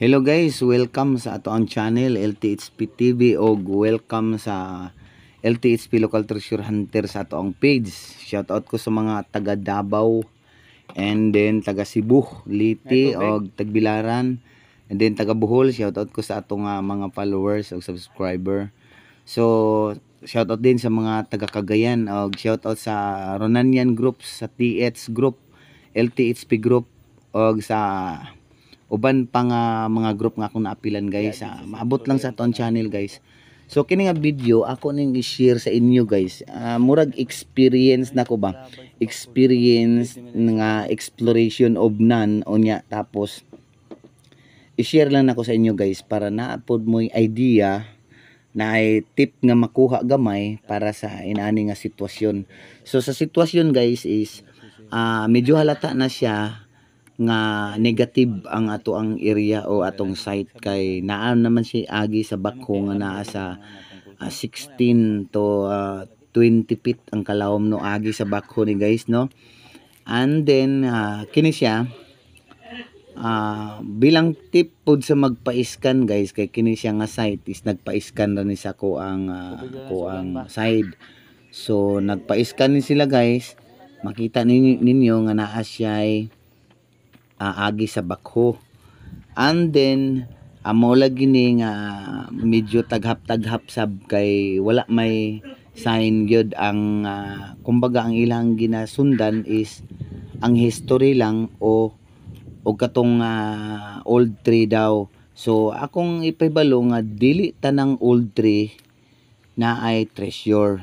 Hello guys, welcome sa ato ang channel LTHP TV o welcome sa LTHP Local Treasure Hunter sa ato ang page. Shoutout ko sa mga taga Davao and then taga Cebu, Liti o Tagbilaran and then taga Bohol. Shoutout ko sa ato nga mga followers o subscriber. So shoutout din sa mga taga Cagayan o shoutout sa Ronanian group, sa TH group, LTHP group o sa uban pa nga mga group nga akong naapilan guys. Maabot lang sa aton channel guys. So kini nga video ako ning i-share sa inyo guys. Murag experience na ko ba? Experience nga exploration of none onya, tapos i-share lang nako sa inyo guys para naapod mo idea na ay tip nga makuha gamay para sa inani nga sitwasyon. So sa sitwasyon guys is medyo halata na siya nga negative ang ato ang area o atong site, kay naa naman si agi sa bakho nga naa sa 16 to 20 feet ang kalawom no agi sa bakho ni guys no. And then kini siya bilang tip pod sa magpa-scan guys, kay kini siya nga site is nagpa-scan ra ni sa ko ang side. So nagpa-scan ni sila guys, makita ninyo nga naa siya ay agi sa bakho. And then amo lagi ni nga medyo taghap-taghap sab, kay wala may sign gyud ang kumbaga ang ilang ginasundan is ang history lang o katong old tree daw. So akong ipahibalo nga dili tanang old tree na ay treasure,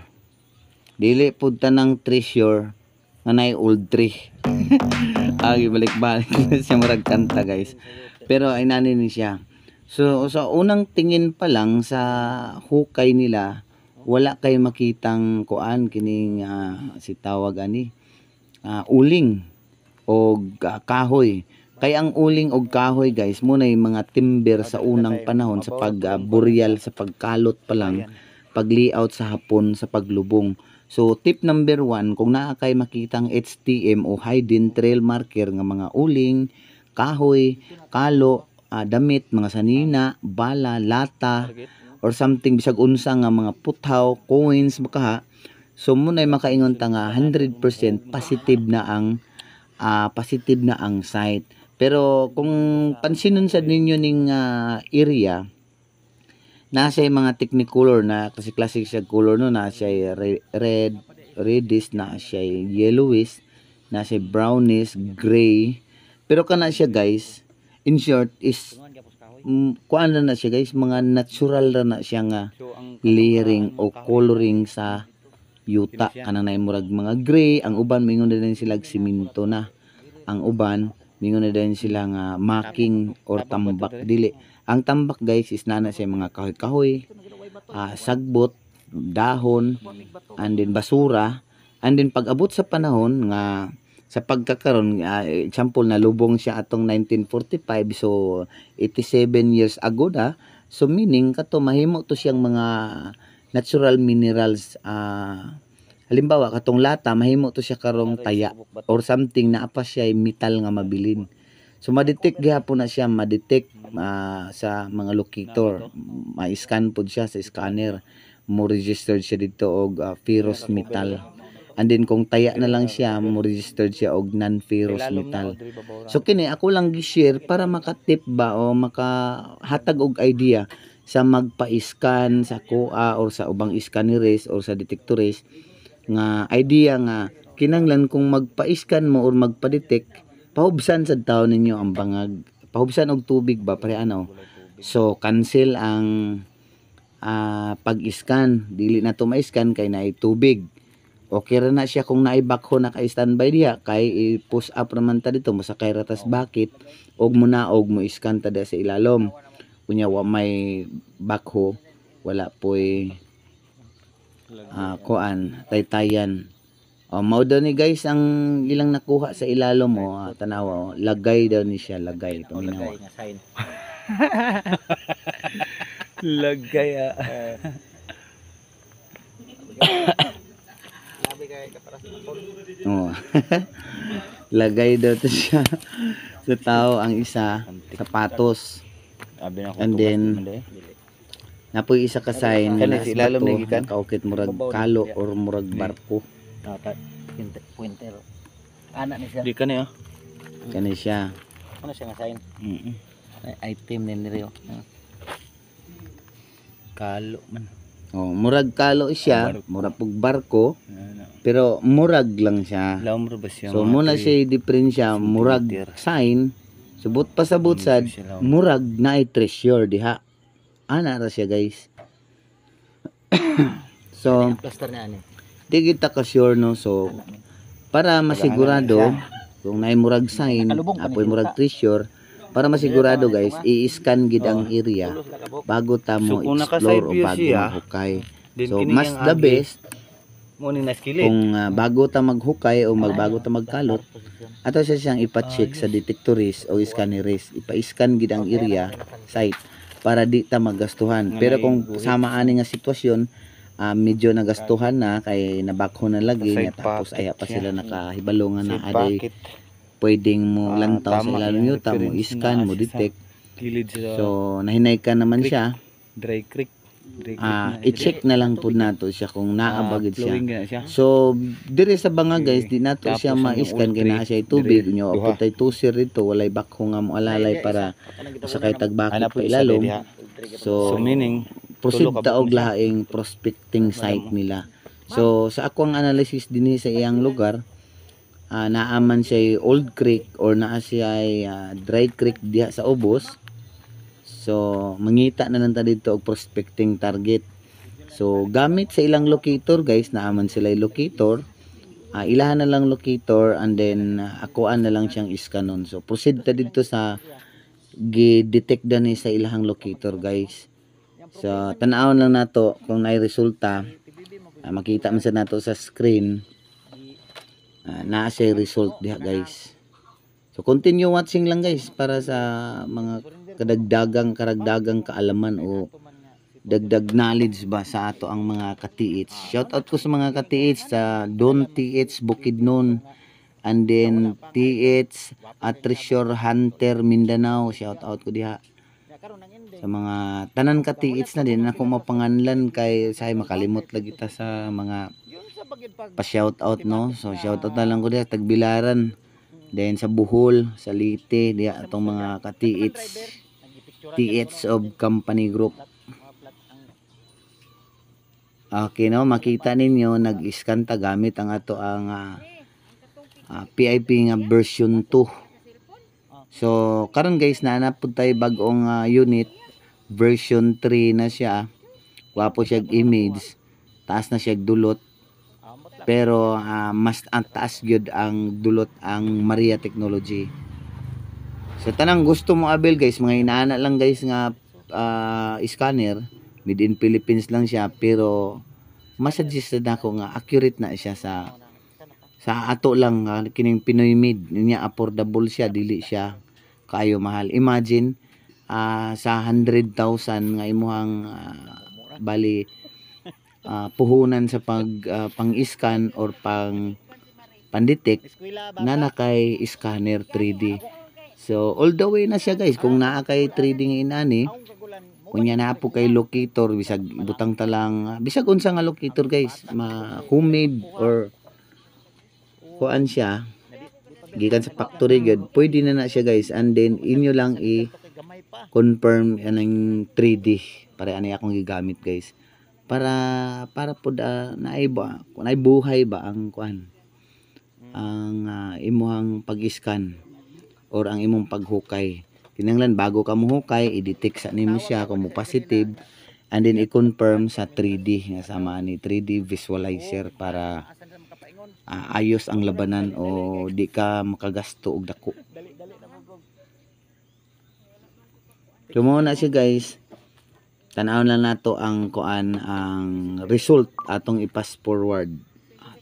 dili pud tanang treasure nga naay old tree. Balik-balik siya murag kanta guys, pero ay nani ni siya. So sa unang tingin pa lang sa hukay nila, wala kay makitang kuan kining si tawag ani uling o kahoy. Kay ang uling og kahoy guys mo na yung mga timber sa unang panahon sa pagburyal, sa pagkalot pa lang, pag-layout sa hapon, sa paglubong. So tip number 1, kung naa kay makitang HTM o hidden trail marker nga mga uling, kahoy, kalo, damit, mga sanina, bala, lata or something bisag unsa nga mga puthaw, coins baka, so mo na makaingon ta nga 100% positive na ang site. Pero kung pansinon sad ninyo ning area, nasa mga technicolor na, kasi classic siya color no, nasa reddish, nasa yellowish, nasa brownish, gray. Pero kana siya guys, in short is kuan na siya guys, mga natural na siya nga layering o coloring sa yuta. Kanang na murag mga gray, ang uban mingon na din sila siminto na, ang uban mingon na din sila nga marking or tambak. Dili ang tambak guys is nana siya mga kahoy-kahoy, sagbot, dahon, and then basura. And then pag abot sa panahon nga sa pagkakaroon, example na lubong siya atong 1945, so 87 years ago na. So meaning kato mahimo to siyang mga natural minerals. Halimbawa katong lata mahimo to siya karong taya or something na apa siya metal nga mabilin. So ma-detect gihapon na siya, ma-detect sa mga locator, ma-scan pod siya sa scanner, mo registered siya dito og ferrous metal. And then kung taya na lang siya, mo registered siya og non-ferrous metal. So kini ako lang gi-share para makatip ba o makahatag og idea sa magpa-scan sa kuha or sa ubang scanneries or sa detectores, nga idea nga kinanglan kung magpa-scan mo or magpa-detect, pahubsan sa tao ninyo ang bangag, pahubsan og tubig ba pare ano. So cancel ang pag-scan, dili na to ma-scan kay naay tubig. Okay ra na siya kung naay bakho na kay standby diha, kay i-push up naman ta dito, masakay ra tas bakit og muna og mo scan ta sa ilalom. Kunya wa may bakho, wala poy kuan taytayan. Mao daw ni guys ang ilang nakuha sa ilalom mo, tanawa, lagay daw ni siya, lagay ito ginawa. Lagay lagay daw to siya sa tao. Ang isa sapatos, Abi na ko And tugas then, di man day. napoy isa ka sign Kani na si sa ilalom bato, ni gikan? nakaukit murag kalo or murag barko. Pointer. Ana ni siya. Di ka niya. Kani siya. Ano siya nga sign? Item ni Rio. Kalo man. Oh, murag kalo siya, Barko. murag pug barko, pero murag lang siya. Laom ra ba siya? So muna siya diferensya, murag centimeter. sign, subot pa sa butsad, murag na treasure diha. Ana ra siya guys. So, Plaster na ani. di kita ka sure no. So, para masigurado kung naay murag sign, apoy murag treasure, para masigurado guys, i-scan gid ang area bago ta mo So, kung explore o naka-side view bago siya, maghukay. Din So, kini mas yang the agi. best Mo ni naskilid. kung bago ta maghukay o bago ta magkalot, ato siya siyang ipa-check sa detectorist o scannerist. Ipa-scan gid ang area site para di ta magastuhan. Pero kung sama ani nga sitwasyon, medyo nagastuhan na kay nabakho na lagi Side niya tapos pocket aya pa siya. sila nakahibalongan na Sa aday bucket. pwedeng mo lantaw sa Tama ilalong yung yuta mo reference scan na mo siya sa detect. Kilid sa So nahinay ka naman creek. siya. Dry creek. Dry creek na. I-check na lang pud nato siya kung naabagid siya. Flowing na siya. So dire sa banga guys di nato siya Tapos ang ma-scan kay naa siya tubig nyo apotay tusir dito walay bakho nga mo alalay para sa kay tagbakit pa ilalom. So meaning proceed tulo ka ta og bukod siya. laing prospecting site nila. So sa akong analysis dinhi sa iyang lugar, naaman siya old creek or naa siya dry creek diha sa ubos. So mangita na lang ta dito og prospecting target. So gamit sa ilang locator guys, naaman sila locator. Ilahan na lang locator and then akuan na lang siyang iskanon. So proceed ta dito sa gi-detect ni sa ilahang locator guys. So tan-awon lang nato kung naay resulta. Makita man sa nato sa screen. Naa siya result diha guys. So continue watching lang guys para sa mga karagdagang kaalaman o dagdag knowledge ba sa ato ang mga ka-TH. Shout out ko sa mga ka-TH sa Don TH Bukidnon and then TH at Treasure Hunter Mindanao. Shout out ko diha. Sa mga tanan ka-TH na din ako mapanganlan kay say makalimot lagi ta sa mga pa-shout out no. So shout out na lang ko diha Tagbilaran. Then sa Bohol, sa Leyte, diha atong mga ka-TH of company group. Okay no, makita ninyo nag-scan ta gamit ang ato ang PIP nga version 2. So karon guys naanap pud tay bag-ong unit version 3 na siya. Wapo siya image, taas na siya dulot. Pero mas ang taas gyud ang dulot ang Maria Technology. So tanang gusto mo abel guys, mga inaana lang guys nga scanner, made in Philippines lang siya pero mas-suggested ako nga accurate na siya sa ato lang kining Pinoy made niya, affordable siya, dili siya kayo mahal. Imagine sa 100,000 nga imuhang bali puhunan sa pang-scan or pang-detect na nakay scanner 3D. So all the way na siya guys kung naa kay 3D nga inani, kunya na po kay locator bisag butang talang bisag unsa nga locator guys, homemade or kuan siya gikan sa factory gud, pwede na siya guys and then inyo lang i-confirm anang 3D para ani akong gigamit guys para pud naay ba kung naay buhay ba ang kuan ang imuhang pag-scan or ang imong paghukay. Kinahanglan bago ka mohukay i-detect sa nimo siya kung mo positive and then i-confirm sa 3D nga sama ni 3D visualizer para ayos ang labanan o di ka makagasto og dako. So mo na siya guys. Tan-awon lang nato ang kuan ang result atong i-pass forward.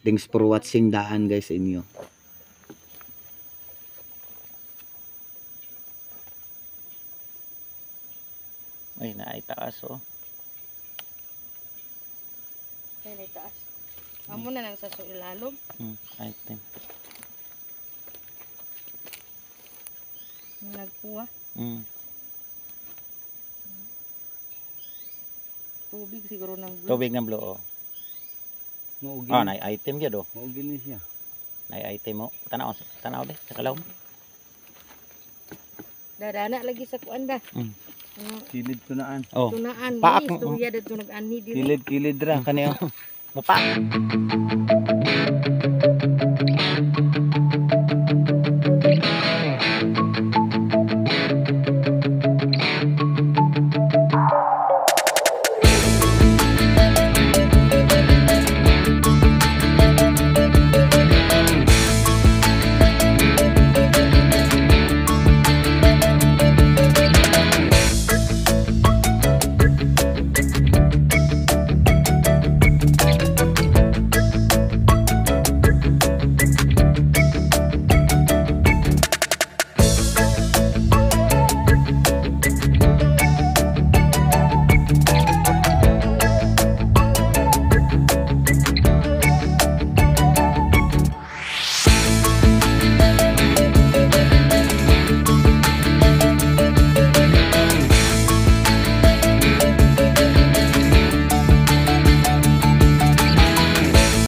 Thanks for watching daan guys inyo. Ay naitaas oh. Ay, taas. Amo na lang sa ilalog. Item. Nagpuwa. tubig siguro ng blue. Tubig ng blue, oh. Maugi. Oh, na-item yun, oh. Maugi ni siya. Na-item, oh. Tanaw, tanaw, sa kalaw. Dadana lagi sa kuan da. Mm. Kilid tunaan. Oh. Tunaan Paak ni mo. istorya dito nag-ani diri. Kilid ra. Kani, oh. Mupa.